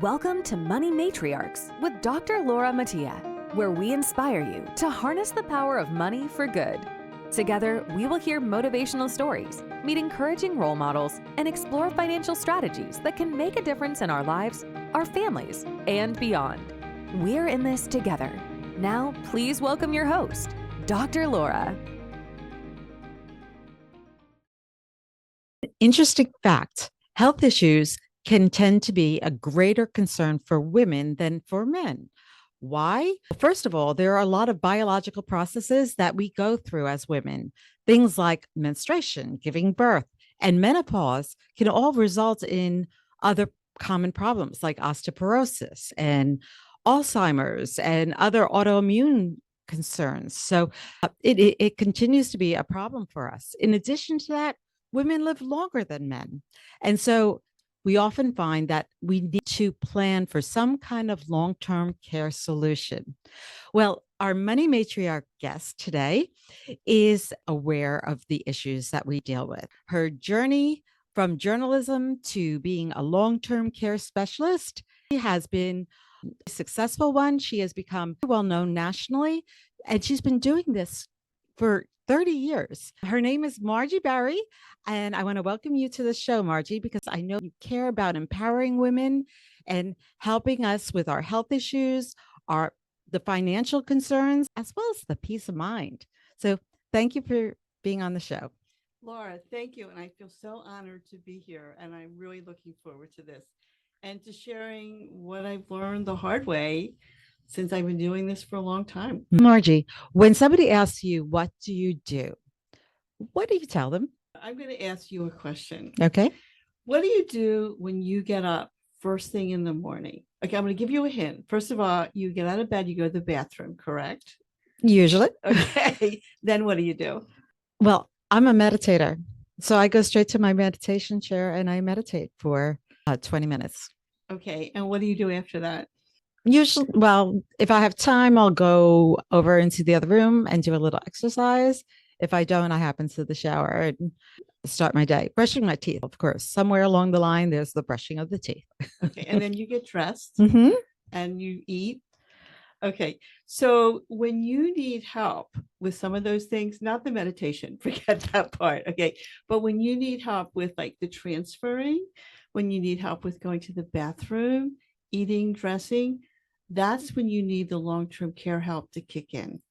Welcome to Money Matriarchs with Dr. Laura Mattia, where we inspire you to harness the power of money for good. Together, we will hear motivational stories, meet encouraging role models, and explore financial strategies that can make a difference in our lives, our families, and beyond. We're in this together. Now, please welcome your host, Dr. Laura. Interesting fact, health issues can tend to be a greater concern for women than for men. Why? First of all, there are a lot of biological processes that we go through as women. Things like menstruation, giving birth, and menopause can all result in other common problems like osteoporosis and Alzheimer's and other autoimmune concerns. So it continues to be a problem for us. In addition to that, women live longer than men. And so we often find that we need to plan for some kind of long-term care solution. Well, our money matriarch guest today is aware of the issues that we deal with. Her journey from journalism to being a long-term care specialist has been a successful one. She has become well known nationally, and she's been doing this for 30 years. Her name is Margie Barrie, and I want to welcome you to the show, Margie, because I know you care about empowering women and helping us with our health issues, the financial concerns, as well as the peace of mind. So thank you for being on the show. Laura, thank you. And I feel so honored to be here. And I'm really looking forward to this and to sharing what I've learned the hard way since I've been doing this for a long time. Margie, when somebody asks you, what do you do? What do you tell them? I'm going to ask you a question. Okay. What do you do when you get up first thing in the morning? Okay, I'm going to give you a hint. First of all, you get out of bed, you go to the bathroom, correct? Usually. Okay. Then what do you do? Well, I'm a meditator. So I go straight to my meditation chair and I meditate for 20 minutes. Okay. And what do you do after that? Usually, well, if I have time, I'll go over into the other room and do a little exercise. If I don't, I hop into the shower and start my day. Brushing my teeth, of course. Somewhere along the line, there's the brushing of the teeth. Okay. And then you get dressed and you eat. Okay. So when you need help with some of those things, not the meditation, forget that part. Okay. But when you need help with like the transferring, when you need help with going to the bathroom, eating, dressing, that's when you need the long-term care help to kick in.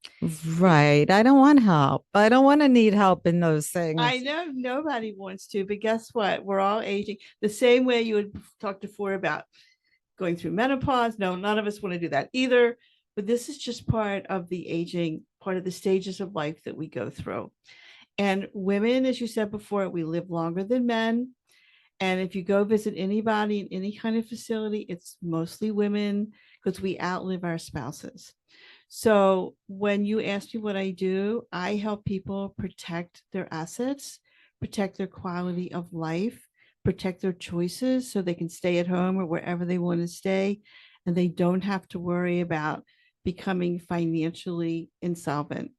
Right. I don't want help. I don't want to need help in those things. I know nobody wants to, but guess what? We're all aging the same way you would talk before about going through menopause. No, none of us want to do that either. But this is just part of the aging, part of the stages of life that we go through. And women, as you said before, we live longer than men. And if you go visit anybody in any kind of facility, it's mostly women because we outlive our spouses. So when you ask me what I do, I help people protect their assets, protect their quality of life, protect their choices so they can stay at home or wherever they want to stay. And they don't have to worry about becoming financially insolvent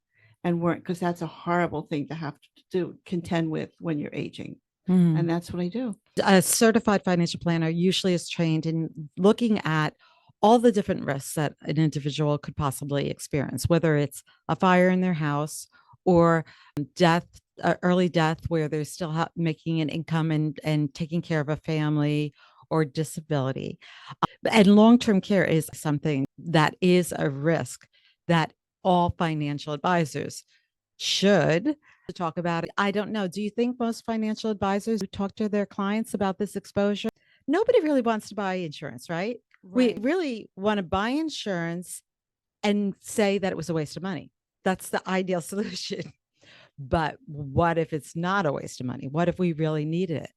and work, because that's a horrible thing to have to contend with when you're aging. And that's what I do. A certified financial planner usually is trained in looking at all the different risks that an individual could possibly experience, whether it's a fire in their house or death, early death, where they're still making an income and taking care of a family, or disability. And long-term care is something that is a risk that all financial advisors should talk about it. I don't know. Do you think most financial advisors who talk to their clients about this exposure? Nobody really wants to buy insurance, right? We really want to buy insurance and say that it was a waste of money. That's the ideal solution. But what if it's not a waste of money? What if we really needed it?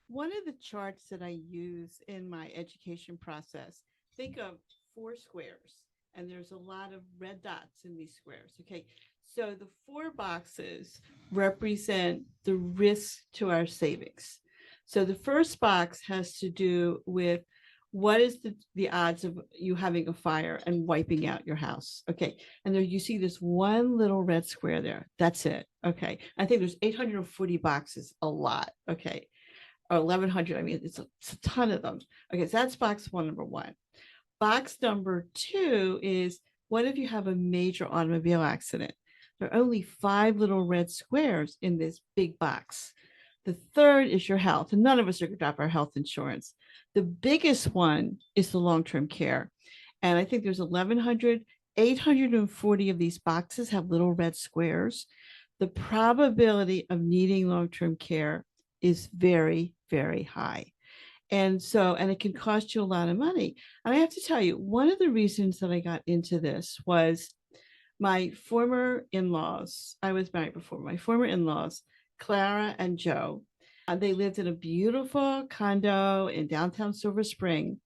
One of the charts that I use in my education process, think of 4 squares, and there's a lot of red dots in these squares. Okay. So the 4 boxes represent the risk to our savings. So the first box has to do with what is the odds of you having a fire and wiping out your house. Okay. And there you see this one little red square there. That's it. Okay. I think there's 840 boxes, a lot. Okay. or 1100. I mean, it's a ton of them. Okay, so that's box one, number one. Box number two is, what if you have a major automobile accident? There are only 5 little red squares in this big box. The third is your health, and none of us are going to drop our health insurance. The biggest one is the long-term care. And I think there's 1100, 840 of these boxes have little red squares. The probability of needing long-term care is very, very high. And so, and it can cost you a lot of money. And I have to tell you, one of the reasons that I got into this was my former in-laws. I was married before. My former in-laws, Clara and Joe, they lived in a beautiful condo in downtown Silver Spring.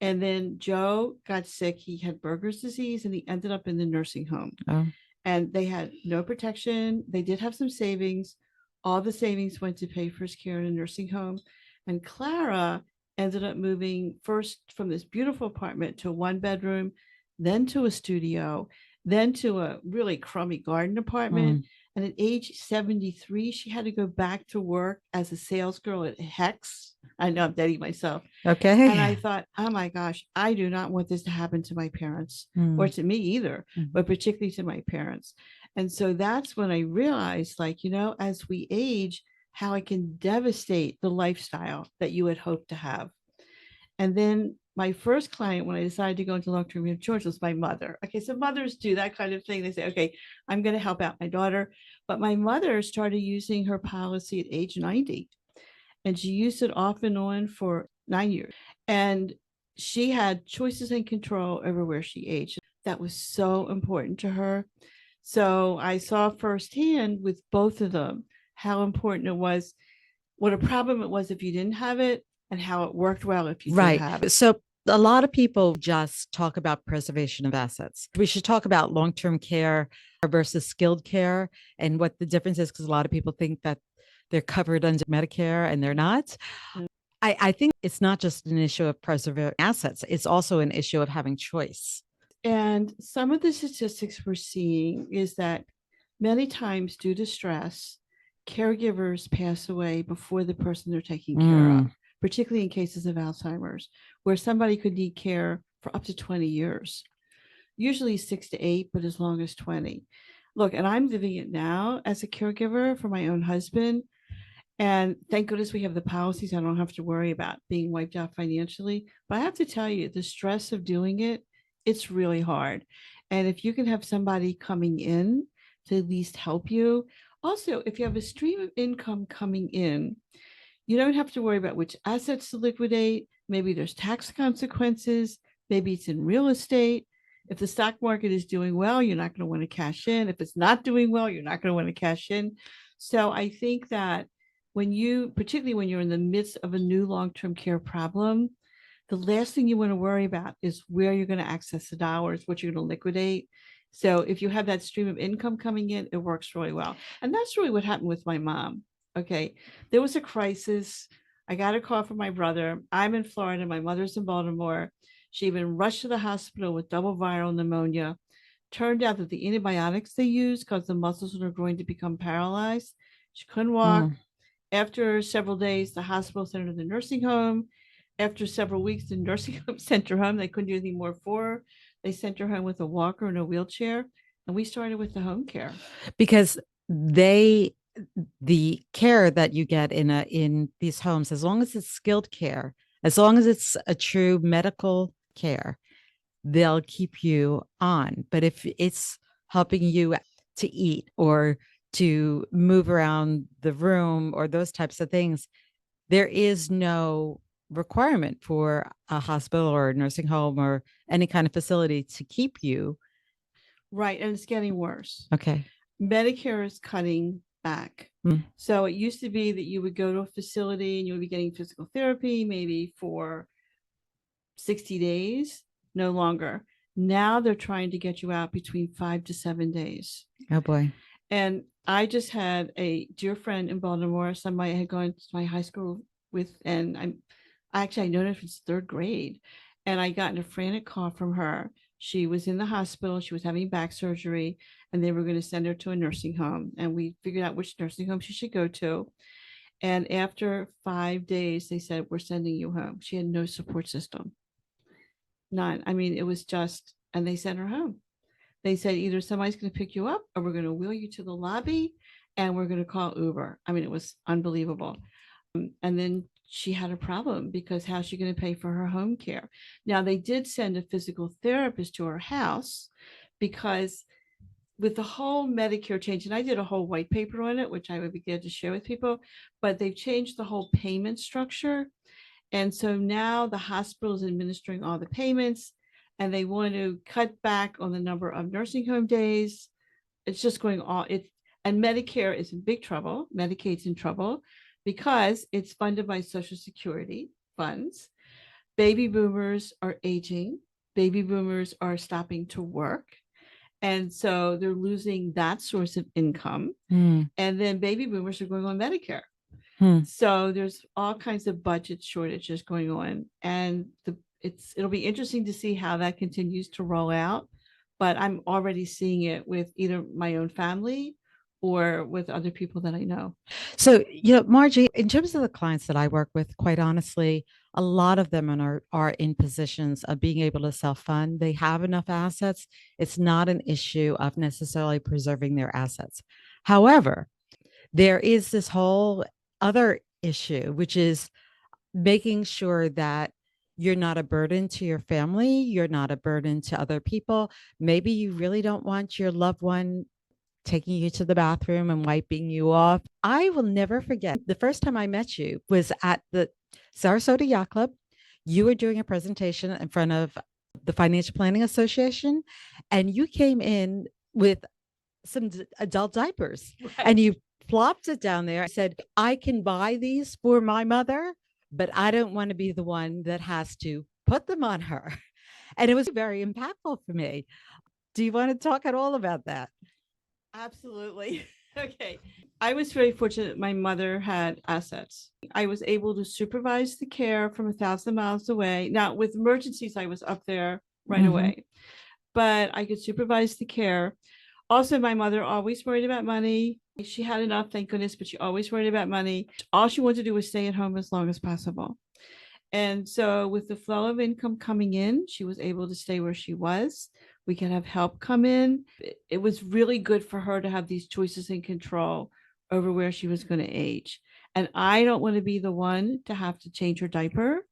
And then Joe got sick. He had Berger's disease and he ended up in the nursing home. Oh. And they had no protection. They did have some savings. All the savings went to pay for his care in a nursing home. And Clara ended up moving first from this beautiful apartment to a 1-bedroom, then to a studio, then to a really crummy garden apartment. And at age 73, she had to go back to work as a sales girl at Hex. I know I'm dating myself. Okay. And I thought, oh my gosh, I do not want this to happen to my parents or to me either, but particularly to my parents. And so that's when I realized, like, as we age, how it can devastate the lifestyle that you had hoped to have. And then my first client, when I decided to go into long-term care insurance, was my mother. Okay, so mothers do that kind of thing. They say, okay, I'm going to help out my daughter. But my mother started using her policy at age 90. And she used it off and on for 9 years. And she had choices and control over where she aged. That was so important to her. So I saw firsthand with both of them how important it was, what a problem it was if you didn't have it, and how it worked well if you did have it. So a lot of people just talk about preservation of assets. We should talk about long-term care versus skilled care and what the difference is, because a lot of people think that they're covered under Medicare and they're not. I think it's not just an issue of preserving assets. It's also an issue of having choice. And some of the statistics we're seeing is that many times due to stress, caregivers pass away before the person they're taking care of, particularly in cases of Alzheimer's, where somebody could need care for up to 20 years, usually 6 to 8, but as long as 20. Look, and I'm living it now as a caregiver for my own husband. And thank goodness we have the policies. I don't have to worry about being wiped out financially. But I have to tell you, the stress of doing it, it's really hard. And if you can have somebody coming in to at least help you. Also, if you have a stream of income coming in, you don't have to worry about which assets to liquidate. Maybe there's tax consequences. Maybe it's in real estate. If the stock market is doing well, you're not going to want to cash in. If it's not doing well, you're not going to want to cash in. So I think that particularly when you're in the midst of a new long-term care problem, the last thing you want to worry about is where you're going to access the dollars, what you're going to liquidate. So if you have that stream of income coming in, it works really well. And that's really what happened with my mom. Okay. There was a crisis. I got a call from my brother. I'm in Florida. My mother's in Baltimore. She even rushed to the hospital with double viral pneumonia. Turned out that the antibiotics they used caused the muscles in her groin to become paralyzed. She couldn't walk. After several days, the hospital sent her to the nursing home. After several weeks, the nursing home sent her home. They couldn't do anything more for her. They sent her home with a walker and a wheelchair. And we started with the home care. Because the care that you get in these homes, as long as it's skilled care, as long as it's a true medical care, they'll keep you on. But if it's helping you to eat or to move around the room or those types of things, there is no requirement for a hospital or a nursing home or any kind of facility to keep you. Right. And it's getting worse. Okay. Medicare is cutting back. So it used to be that you would go to a facility and you would be getting physical therapy maybe for 60 days, no longer. Now they're trying to get you out between 5 to 7 days. Oh boy. And I just had a dear friend in Baltimore, somebody I had gone to my high school with, and I known her since 3rd grade. And I got a frantic call from her. She was in the hospital. She was having back surgery, and they were going to send her to a nursing home. And we figured out which nursing home she should go to. And after 5 days, they said, we're sending you home. She had no support system. None. I mean, it was just, and they sent her home. They said either somebody's going to pick you up or we're going to wheel you to the lobby and we're going to call Uber. I mean, it was unbelievable. And then she had a problem because how's she going to pay for her home care? Now, they did send a physical therapist to her house because with the whole Medicare change, and I did a whole white paper on it, which I would be glad to share with people, but they've changed the whole payment structure. And so now the hospital is administering all the payments and they want to cut back on the number of nursing home days. It's just going on. And Medicare is in big trouble. Medicaid's in trouble because it's funded by Social Security funds. Baby boomers are aging. Baby boomers are stopping to work. And so they're losing that source of income. And then baby boomers are going on Medicare. So there's all kinds of budget shortages going on. And it'll be interesting to see how that continues to roll out. But I'm already seeing it with either my own family or with other people that I know. So, Margie, in terms of the clients that I work with, quite honestly, a lot of them are in positions of being able to self-fund. They have enough assets. It's not an issue of necessarily preserving their assets. However, there is this whole other issue, which is making sure that you're not a burden to your family. You're not a burden to other people. Maybe you really don't want your loved one taking you to the bathroom and wiping you off. I will never forget the first time I met you was at the Sarasota Yacht Club. You were doing a presentation in front of the Financial Planning Association, and you came in with some adult diapers, and you plopped it down there. I said, I can buy these for my mother, but I don't want to be the one that has to put them on her. And it was very impactful for me. Do you want to talk at all about that? Absolutely. Okay. I was very fortunate. My mother had assets. I was able to supervise the care from 1,000 miles away. Now, with emergencies, I was up there right away, but I could supervise the care. Also, my mother always worried about money. She had enough, thank goodness, but she always worried about money. All she wanted to do was stay at home as long as possible. And so with the flow of income coming in, she was able to stay where she was. We could have help come in. It was really good for her to have these choices and control over where she was going to age. And I don't want to be the one to have to change her diaper.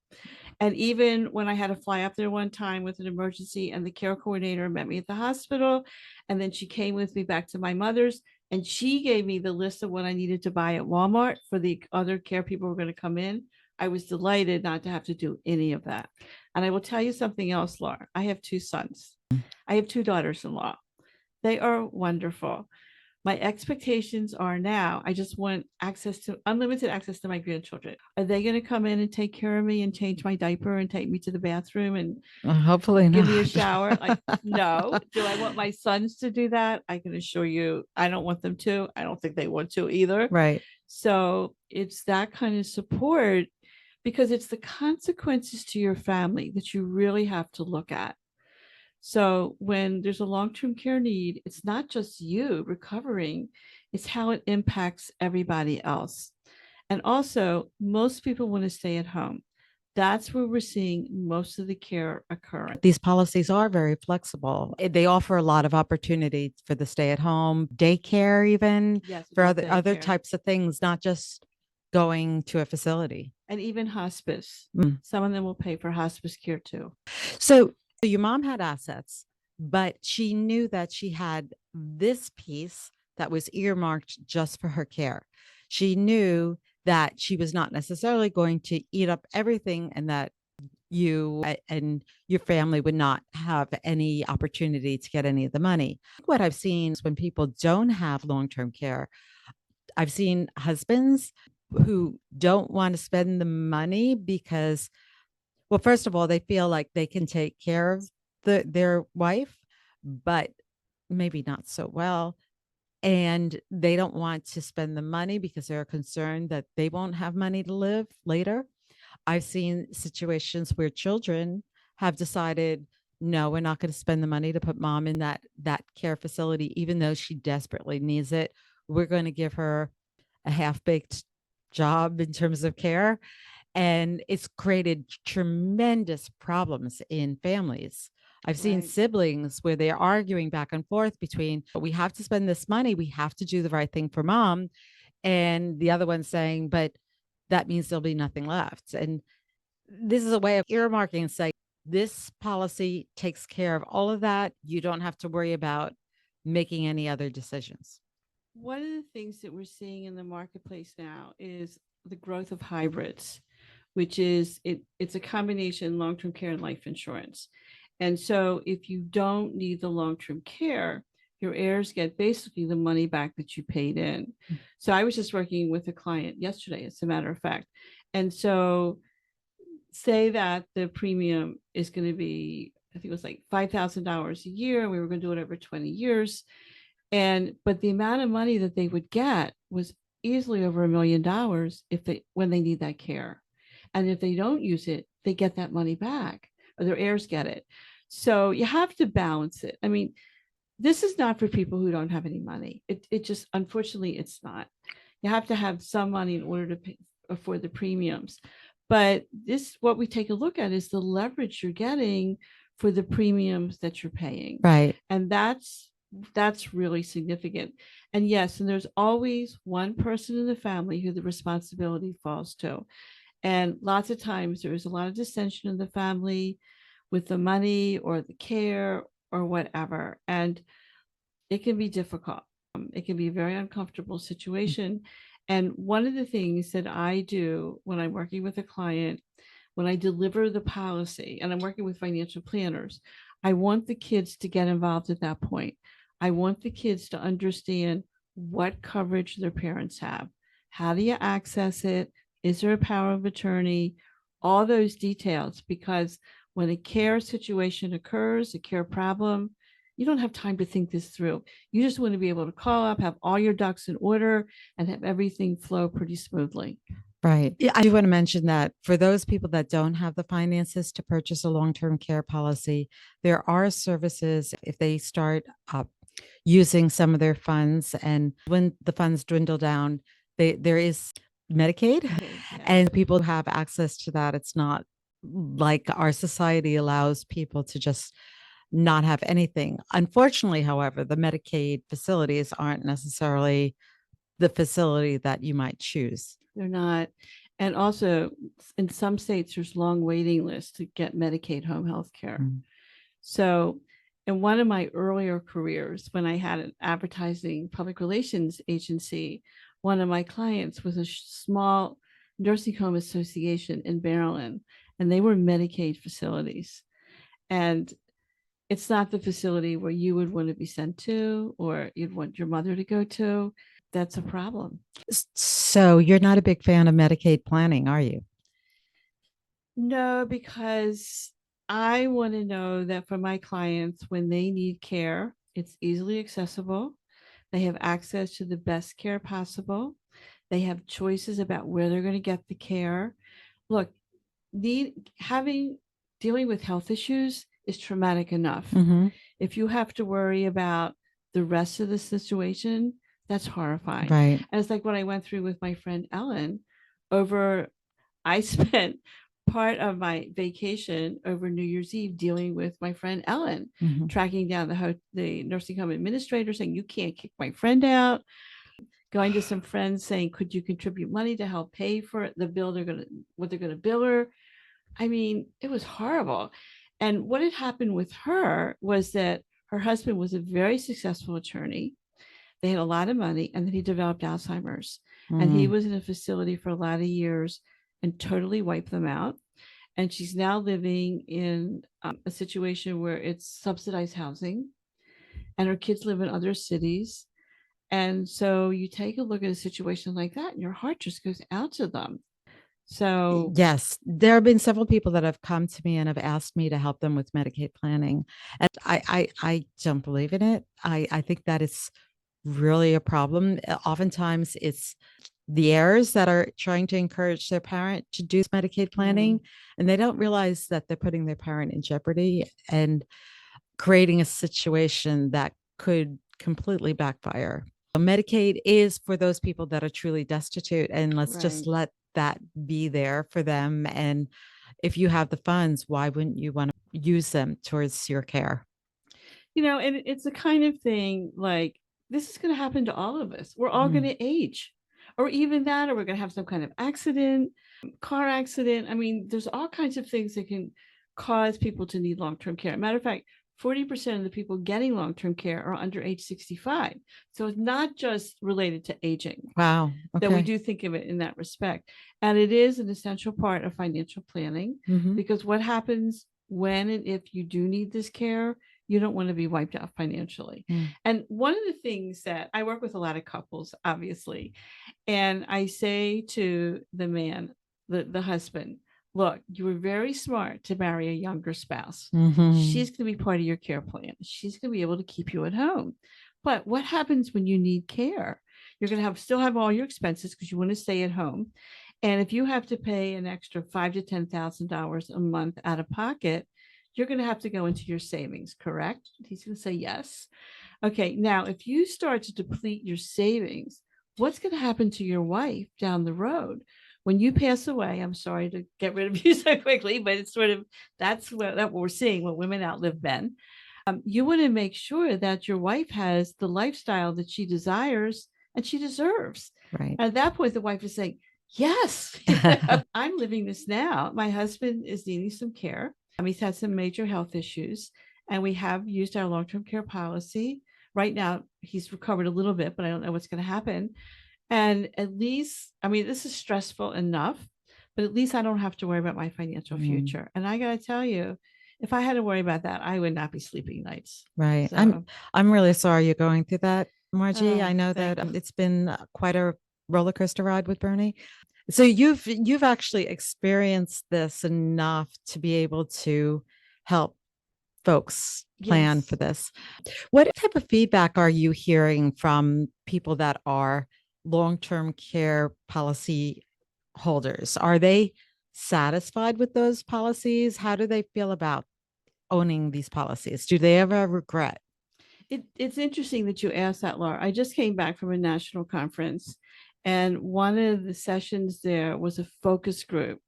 And even when I had to fly up there one time with an emergency and the care coordinator met me at the hospital, and then she came with me back to my mother's and she gave me the list of what I needed to buy at Walmart for the other care people who were going to come in. I was delighted not to have to do any of that. And I will tell you something else, Laura. I have 2 sons. I have 2 daughters-in-law. They are wonderful. My expectations are now, I just want unlimited access to my grandchildren. Are they going to come in and take care of me and change my diaper and take me to the bathroom and hopefully give not. me a shower? Like, no. Do I want my sons to do that? I can assure you, I don't want them to. I don't think they want to either. Right. So it's that kind of support because it's the consequences to your family that you really have to look at. So when there's a long-term care need, it's not just you recovering, it's how it impacts everybody else. And also, most people want to stay at home. That's where we're seeing most of the care occurring. These policies are very flexible. They offer a lot of opportunity for the stay-at-home, daycare, even for other types of things, not just going to a facility. And even hospice. Some of them will pay for hospice care too. So your mom had assets, but she knew that she had this piece that was earmarked just for her care. She knew that she was not necessarily going to eat up everything and that you and your family would not have any opportunity to get any of the money. What I've seen is when people don't have long-term care, I've seen husbands who don't want to spend the money because, well, first of all, they feel like they can take care of their wife, but maybe not so well. And they don't want to spend the money because they're concerned that they won't have money to live later. I've seen situations where children have decided, no, we're not going to spend the money to put mom in that care facility, even though she desperately needs it. We're going to give her a half-baked job in terms of care. And it's created tremendous problems in families. I've seen Right. siblings where they're arguing back and forth between, we have to spend this money, we have to do the right thing for mom. And the other one saying, but that means there'll be nothing left. And this is a way of earmarking and saying, this policy takes care of all of that. You don't have to worry about making any other decisions. One of the things that we're seeing in the marketplace now is the growth of hybrids, which is it's a combination long-term care and life insurance. And so if you don't need the long-term care, your heirs get basically the money back that you paid in. So I was just working with a client yesterday, as a matter of fact. And so say that the premium is going to be, I think it was like $5,000 a year. We were going to do it over 20 years. But the amount of money that they would get was easily over $1 million when they need that care. And if they don't use it, they get that money back, or their heirs get it. So you have to balance it. I mean, this is not for people who don't have any money. It just, unfortunately, it's not. You have to have some money in order to afford the premiums. But what we take a look at is the leverage you're getting for the premiums that you're paying. Right. And that's really significant. And yes, and there's always one person in the family who the responsibility falls to. And lots of times there is a lot of dissension in the family with the money or the care or whatever. And it can be difficult. It can be a very uncomfortable situation. And one of the things that I do when I'm working with a client, when I deliver the policy, and I'm working with financial planners, I want the kids to get involved at that point. I want the kids to understand what coverage their parents have. How do you access it? Is there a power of attorney? All those details, because when a care situation occurs, a care problem, you don't have time to think this through. You just want to be able to call up, have all your ducks in order, and have everything flow pretty smoothly. Right. Yeah, I do want to mention that for those people that don't have the finances to purchase a long-term care policy, there are services if they start using some of their funds, and when the funds dwindle down, there is Medicaid, Yeah. and people who have access to that. It's not like our society allows people to just not have anything. Unfortunately, however, the Medicaid facilities aren't necessarily the facility that you might choose. They're not. And also, in some states, there's long waiting lists to get Medicaid home health care. Mm. So, in one of my earlier careers, when I had an advertising public relations agency, one of my clients was a small nursing home association in Maryland, and they were Medicaid facilities. And it's not the facility where you would want to be sent to or you'd want your mother to go to. That's a problem. So you're not a big fan of Medicaid planning, are you? No, because I want to know that for my clients, when they need care, it's easily accessible. They have access to the best care possible. They have choices about where they're going to get the care. Look, dealing with health issues is traumatic enough. Mm-hmm. If you have to worry about the rest of the situation, that's horrifying. Right. And it's like what I went through with my friend Ellen I spent part of my vacation over New Year's Eve dealing with my friend Ellen, Mm-hmm. tracking down the nursing home administrator saying, you can't kick my friend out. Going to some friends saying, could you contribute money to help pay for the bill what they're going to bill her? I mean, it was horrible. And what had happened with her was that her husband was a very successful attorney. They had a lot of money, and then he developed Alzheimer's. Mm-hmm. And he was in a facility for a lot of years and totally wiped them out. And she's now living in a situation where it's subsidized housing, and her kids live in other cities. And so you take a look at a situation like that, and your heart just goes out to them. So yes, there have been several people that have come to me and have asked me to help them with Medicaid planning. And I don't believe in it. I think that it's really a problem. Oftentimes it's the heirs that are trying to encourage their parent to do Medicaid planning, and they don't realize that they're putting their parent in jeopardy and creating a situation that could completely backfire. Medicaid is for those people that are truly destitute, and let's just Right. let that be there for them. And if you have the funds, why wouldn't you want to use them towards your care? And it's the kind of thing like this is going to happen to all of us. We're all going Mm. to age, or even that, or we're going to have some kind of accident, car accident. I mean, there's all kinds of things that can cause people to need long-term care. Matter of fact, 40% of the people getting long-term care are under age 65. So it's not just related to aging, Wow. that we Okay. do think of it in that respect. And it is an essential part of financial planning, Hmm. because what happens when and if you do need this care, you don't want to be wiped out financially. Mm. And one of the things that I work with a lot of couples, obviously, and I say to the man, the husband, look, you were very smart to marry a younger spouse. Hmm. She's going to be part of your care plan. She's going to be able to keep you at home. But what happens when you need care? You're going to still have all your expenses because you want to stay at home. And if you have to pay an extra $5,000 to $10,000 a month out of pocket, you're going to have to go into your savings, correct? He's going to say yes. Okay, now if you start to deplete your savings, what's going to happen to your wife down the road? When you pass away, I'm sorry to get rid of you so quickly, but it's sort of that's what we're seeing when women outlive men. You want to make sure that your wife has the lifestyle that she desires and she deserves. Right. At that point, the wife is saying, yes, I'm living this now. My husband is needing some care. He's had some major health issues, and we have used our long-term care policy. Right now, he's recovered a little bit, but I don't know what's going to happen. And at least, I mean, this is stressful enough, but at least I don't have to worry about my financial Mm. future. And I got to tell you, if I had to worry about that, I would not be sleeping nights. Right. So, I'm really sorry you're going through that, Margie. I oh, know that thank you. it's been quite a roller coaster ride with Bernie. So you've actually experienced this enough to be able to help folks plan for Yes. this. What type of feedback are you hearing from people that are long-term care policy holders? Are they satisfied with those policies? How do they feel about owning these policies? Do they ever regret? It's interesting that you asked that, Laura. I just came back from a national conference, and one of the sessions there was a focus group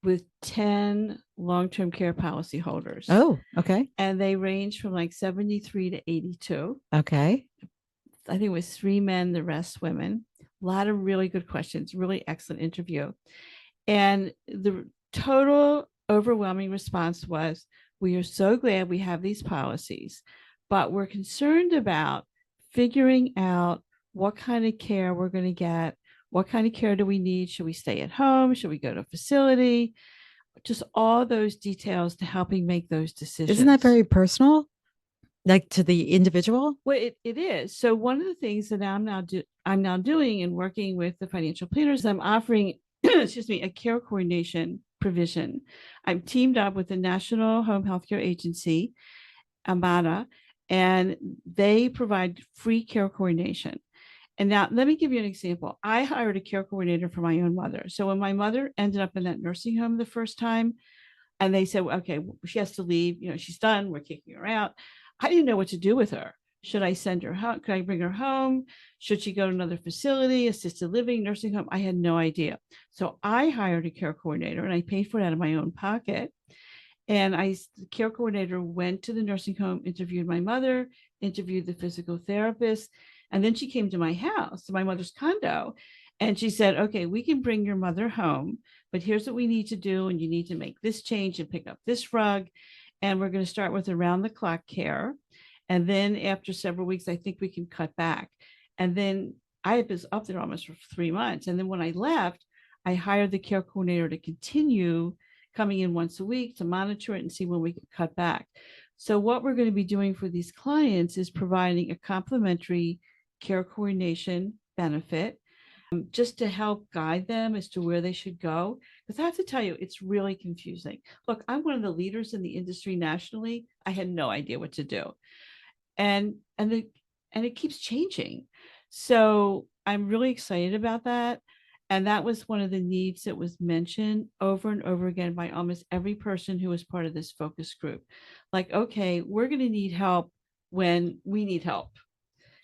with 10 long-term care policy holders. Oh, okay. And they range from like 73 to 82. Okay. I think it was 3 men, the rest women. A lot of really good questions, really excellent interview. And the total overwhelming response was, we are so glad we have these policies, but we're concerned about figuring out what kind of care we're going to get. What kind of care do we need? Should we stay at home? Should we go to a facility? Just all those details to helping make those decisions. Isn't that very personal? Like to the individual? Well, it is. So one of the things that I'm now doing and working with the financial planners, I'm offering, excuse me, a care coordination provision. I'm teamed up with the National Home Healthcare Agency, AMADA, and they provide free care coordination. And now let me give you an example. I hired a care coordinator for my own mother. So when my mother ended up in that nursing home the first time, and they said, okay, she has to leave, she's done, we're kicking her out. I didn't know what to do with her. Should I send her home? Could I bring her home? Should she go to another facility, assisted living, nursing home? I had no idea. So I hired a care coordinator and I paid for it out of my own pocket. And the care coordinator went to the nursing home, interviewed my mother, interviewed the physical therapist, and then she came to my house, to my mother's condo, and she said, okay, we can bring your mother home, but here's what we need to do. And you need to make this change and pick up this rug. And we're going to start with around the clock care. And then after several weeks, I think we can cut back. And then I was up there almost for 3 months. And then when I left, I hired the care coordinator to continue coming in once a week to monitor it and see when we could cut back. So what we're going to be doing for these clients is providing a complimentary care coordination benefit, just to help guide them as to where they should go. Because I have to tell you, it's really confusing. Look, I'm one of the leaders in the industry nationally. I had no idea what to do. And it keeps changing. So I'm really excited about that. And that was one of the needs that was mentioned over and over again by almost every person who was part of this focus group. Like, okay, we're going to need help when we need help.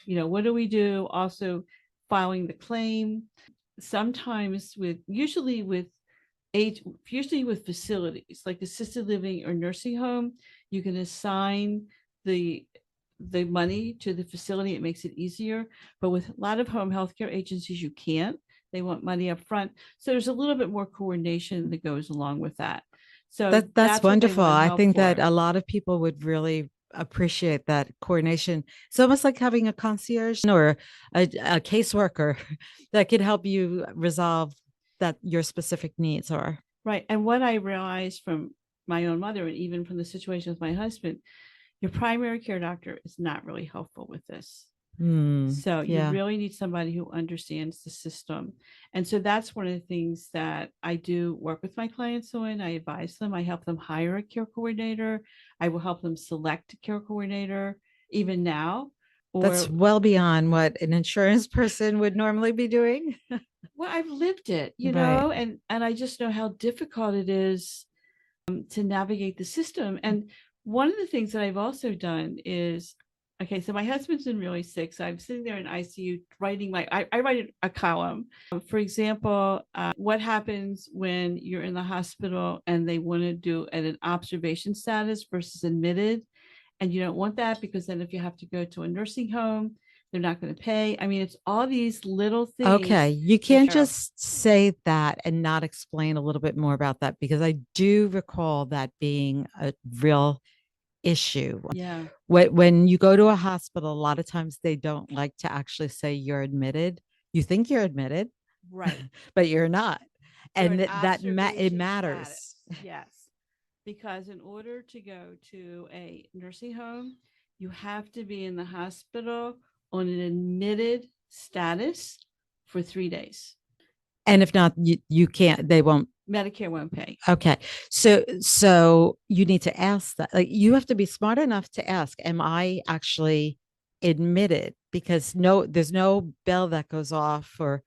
What do we do? Also filing the claim. Sometimes usually with facilities like assisted living or nursing home, you can assign the money to the facility. It makes it easier. But with a lot of home healthcare agencies, you can't. They want money up front. So there's a little bit more coordination that goes along with that. So That's what they wonderful. want I help think that for. a lot of people would really appreciate that coordination. It's almost like having a concierge or a caseworker that could help you resolve that your specific needs are. Right. And what I realized from my own mother and even from the situation with my husband, your primary care doctor is not really helpful with this. So you Yeah. really need somebody who understands the system. And so that's one of the things that I do work with my clients on. I advise them, I help them hire a care coordinator. I will help them select a care coordinator even now. That's Or, well beyond what an insurance person would normally be doing. well, I've lived it, Right. and I just know how difficult it is to navigate the system. And one of the things that I've also done is, okay, so my husband's been really sick. So I'm sitting there in ICU writing I write a column. For example, what happens when you're in the hospital and they want to do an observation status versus admitted? And you don't want that because then if you have to go to a nursing home, they're not going to pay. I mean, it's all these little Okay. things. You can't just say that and not explain a little bit more about that because I do recall that being a real issue. Yeah. When you go to a hospital, a lot of times they don't like to actually say you're admitted. You think you're admitted, Right. but you're not. You're And an it observation matters. status. Yes. Because in order to go to a nursing home, you have to be in the hospital on an admitted status for 3 days. And if not, you can't, they won't. Medicare won't pay. Okay. So you need to ask that. Like you have to be smart enough to ask, am I actually admitted? Because there's no bell that goes off or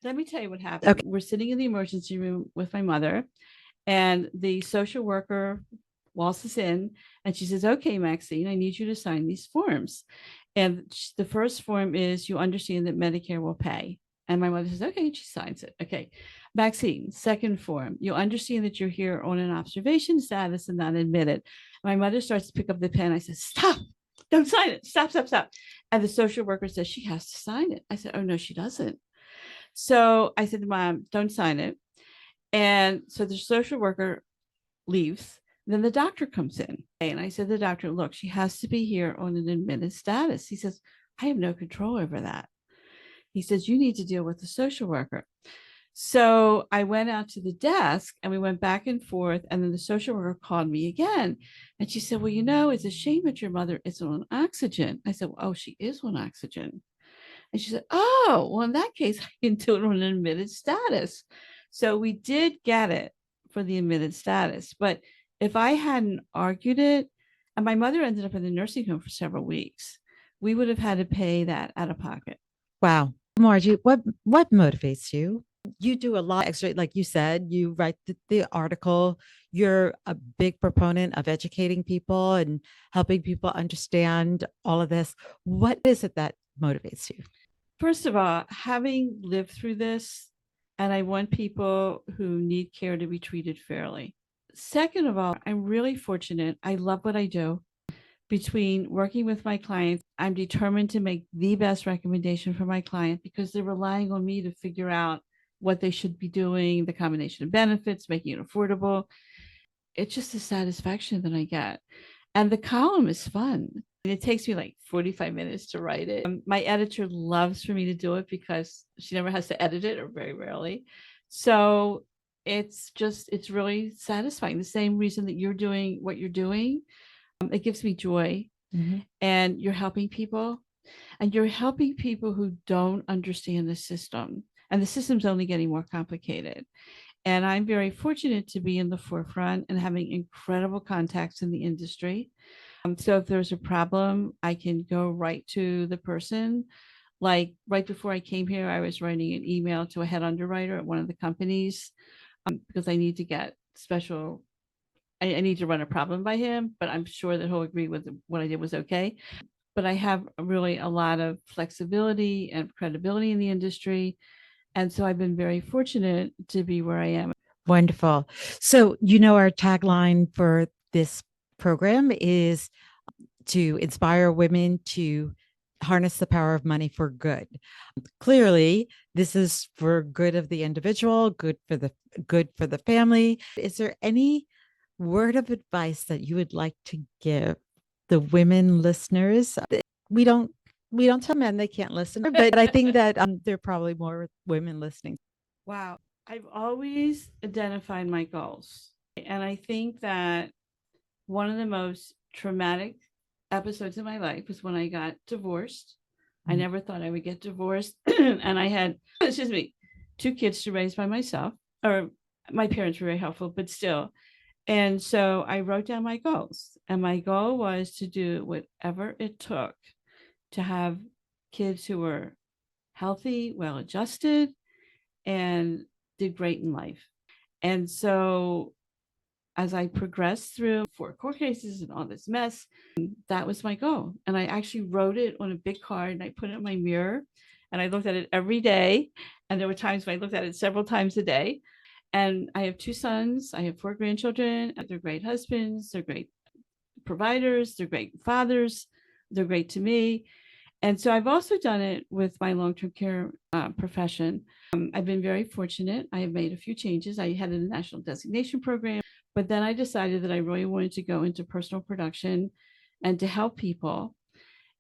Let me tell you what happened. Okay. We're sitting in the emergency room with my mother, and the social worker waltzes in and she says, "Okay, Maxine, I need you to sign these forms." And the first form is you understand that Medicare will pay. And my mother says, "Okay," and she signs it. Okay. Maxine, second form, you understand that you're here on an observation status and not admitted. My mother starts to pick up the pen. I said, "Stop, don't sign it. Stop, stop, stop." And the social worker says, "She has to sign it." I said, "Oh, no, she doesn't." So I said, "Mom, don't sign it." And so the social worker leaves. Then the doctor comes in. And I said to the doctor, "Look, she has to be here on an admitted status." He says, "I have no control over that." He says, "You need to deal with the social worker." So I went out to the desk and we went back and forth. And then the social worker called me again. And she said, "Well, it's a shame that your mother isn't on oxygen." I said, "Well, oh, she is on oxygen." And she said, "Oh, well, in that case, I can do it on an admitted status." So we did get it for the admitted status. But if I hadn't argued it, and my mother ended up in the nursing home for several weeks, we would have had to pay that out of pocket. Wow. Margie, what motivates you? You do a lot extra, like you said, you write the article. You're a big proponent of educating people and helping people understand all of this. What is it that motivates you? First of all, having lived through this, and I want people who need care to be treated fairly. Second of all, I'm really fortunate. I love what I do. Between working with my clients, I'm determined to make the best recommendation for my client because they're relying on me to figure out what they should be doing, the combination of benefits, making it affordable. It's just a satisfaction that I get. And the column is fun. It takes me like 45 minutes to write it. My editor loves for me to do it because she never has to edit it, or very rarely. So it's really satisfying. The same reason that you're doing what you're doing. It gives me joy. Mm-hmm. And you're helping people. And you're helping people who don't understand the system. And the system's only getting more complicated. And I'm very fortunate to be in the forefront and having incredible contacts in the industry. So if there's a problem, I can go right to the person. Like right before I came here, I was writing an email to a head underwriter at one of the companies because I need to get special. I need to run a problem by him, but I'm sure that he'll agree with what I did was okay. but I have really a lot of flexibility and credibility in the industry. And so I've been very fortunate to be where I am. Wonderful. So, our tagline for this program is to inspire women to harness the power of money for good. Clearly, this is for good of the individual, good for the family. Is there any word of advice that you would like to give the women listeners? We don't tell men they can't listen, but I think that there are probably more women listening. Wow. I've always identified my goals. And I think that one of the most traumatic episodes in my life was when I got divorced. I never thought I would get divorced. And I had, 2 kids to raise by myself, or my parents were very helpful, but still. And so I wrote down my goals. And my goal was to do whatever it took to have kids who were healthy, well-adjusted, and did great in life. And so as I progressed through 4 court cases and all this mess, that was my goal. And I actually wrote it on a big card and I put it in my mirror and I looked at it every day. And there were times when I looked at it several times a day. And I have 2 sons, I have 4 grandchildren. They're great husbands, they're great providers, they're great fathers, they're great to me. And so I've also done it with my long-term care profession. I've been very fortunate. I have made a few changes. I had a national designation program, but then I decided that I really wanted to go into personal production and to help people.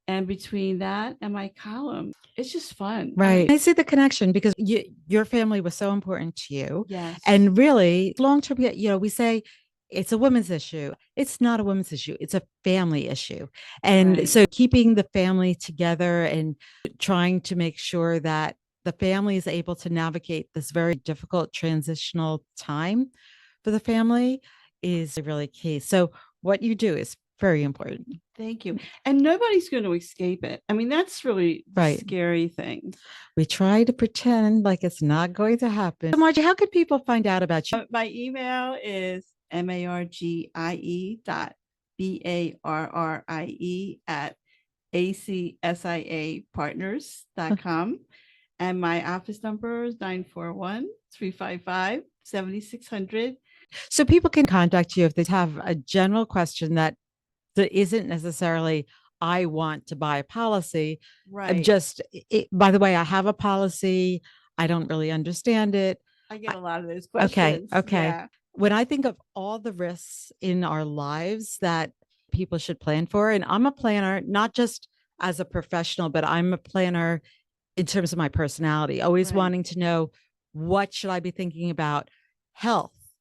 And between that and my column, it's just fun. Right. I see the connection because your family was so important to you. Yes. And really, long-term, we say it's a women's issue. It's not a women's issue. It's a family issue. And Right. so keeping the family together and trying to make sure that the family is able to navigate this very difficult transitional time for the family is really key. So what you do is very important. Thank you. And nobody's going to escape it. I mean, that's really the Right. scary thing. We try to pretend like it's not going to happen. So Margie, how could people find out about you? My email is margie.ACSIA@ACSIA and my office number is 941-355-7600. So people can contact you if they have a general question that isn't necessarily, I want to buy a policy. Right. By the way, I have a policy. I don't really understand it. I get a lot of those questions. Okay. Yeah. When I think of all the risks in our lives that people should plan for, and I'm a planner, not just as a professional, but I'm a planner in terms of my personality, always Right. wanting to know, what should I be thinking about? Health,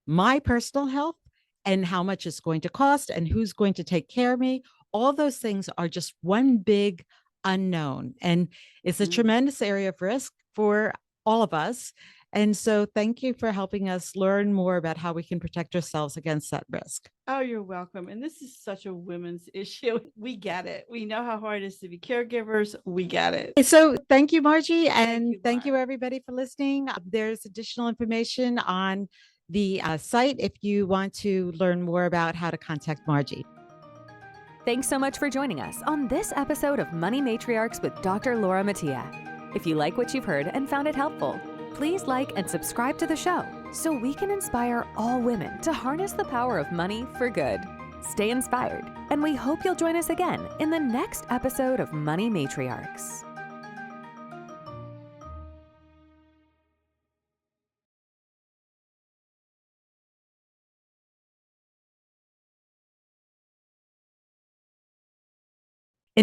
my personal health, and how much it's going to cost and who's going to take care of me. All those things are just one big unknown. And it's a tremendous area of risk for all of us. And so thank you for helping us learn more about how we can protect ourselves against that risk. Oh, you're welcome. And this is such a women's issue. We get it. We know how hard it is to be caregivers. We get it. So thank you, Margie. And thank you, you, everybody, for listening. There's additional information on the site if you want to learn more about how to contact Margie. Thanks so much for joining us on this episode of Money Matriarchs with Dr. Laura Mattia. If you like what you've heard and found it helpful, please like and subscribe to the show so we can inspire all women to harness the power of money for good. Stay inspired, and we hope you'll join us again in the next episode of Money Matriarchs.